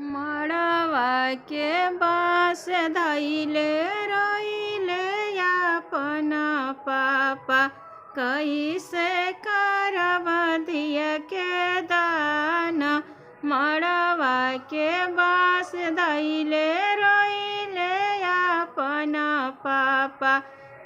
मड़वा के बाँस धइले रहिले अपन पापा, कैसे करब धिया के दान। मड़वा के बाँस धइले रहिले अपन पापा,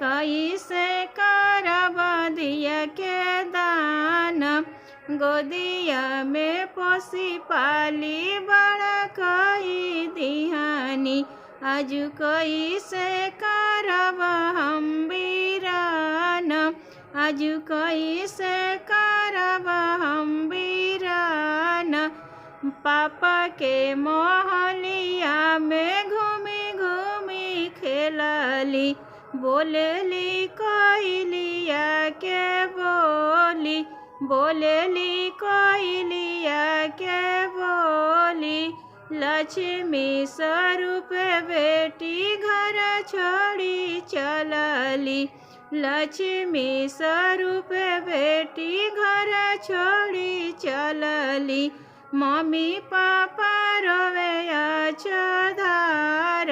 कैसे करब धिया के दान। गोदिया में पोसी पाली बड़ा कई दिहानी, आजु कैसे करब हम वीरान। आजु कैसे करब हम वीरान। पापा के मोहलिया में घूमी घूमी खेलली, बोलली कोयलिया के बोली, बोलली कोयलिया के बोली। लक्ष्मी स्वरूप बेटी घर छोड़ी चलली, लक्ष्मी स्वरूप बेटी घर छोड़ी चलली। मम्मी पापा रोवे अचधार,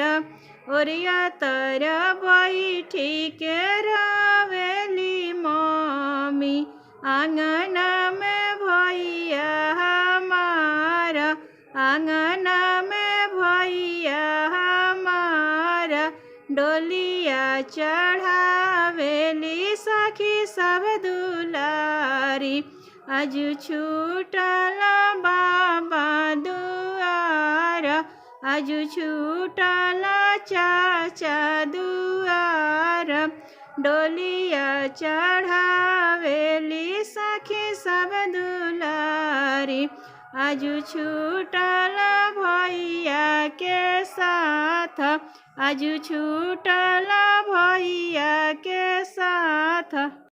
ओरिया तर बैठी के रोवेली मम्मी। आंगना में भैया हमारा, आंगना में भैया हमारा, डोलिया चढ़ावेली सखी सब दुलारी। आजु छूटल बाबा दुआर, आजु छूटल चाचा दुआर। डोलिया चढ़ावेली सखी सब दुलारी, आजु छूटल भैया के साथ, आजु छूटल भैया के साथ।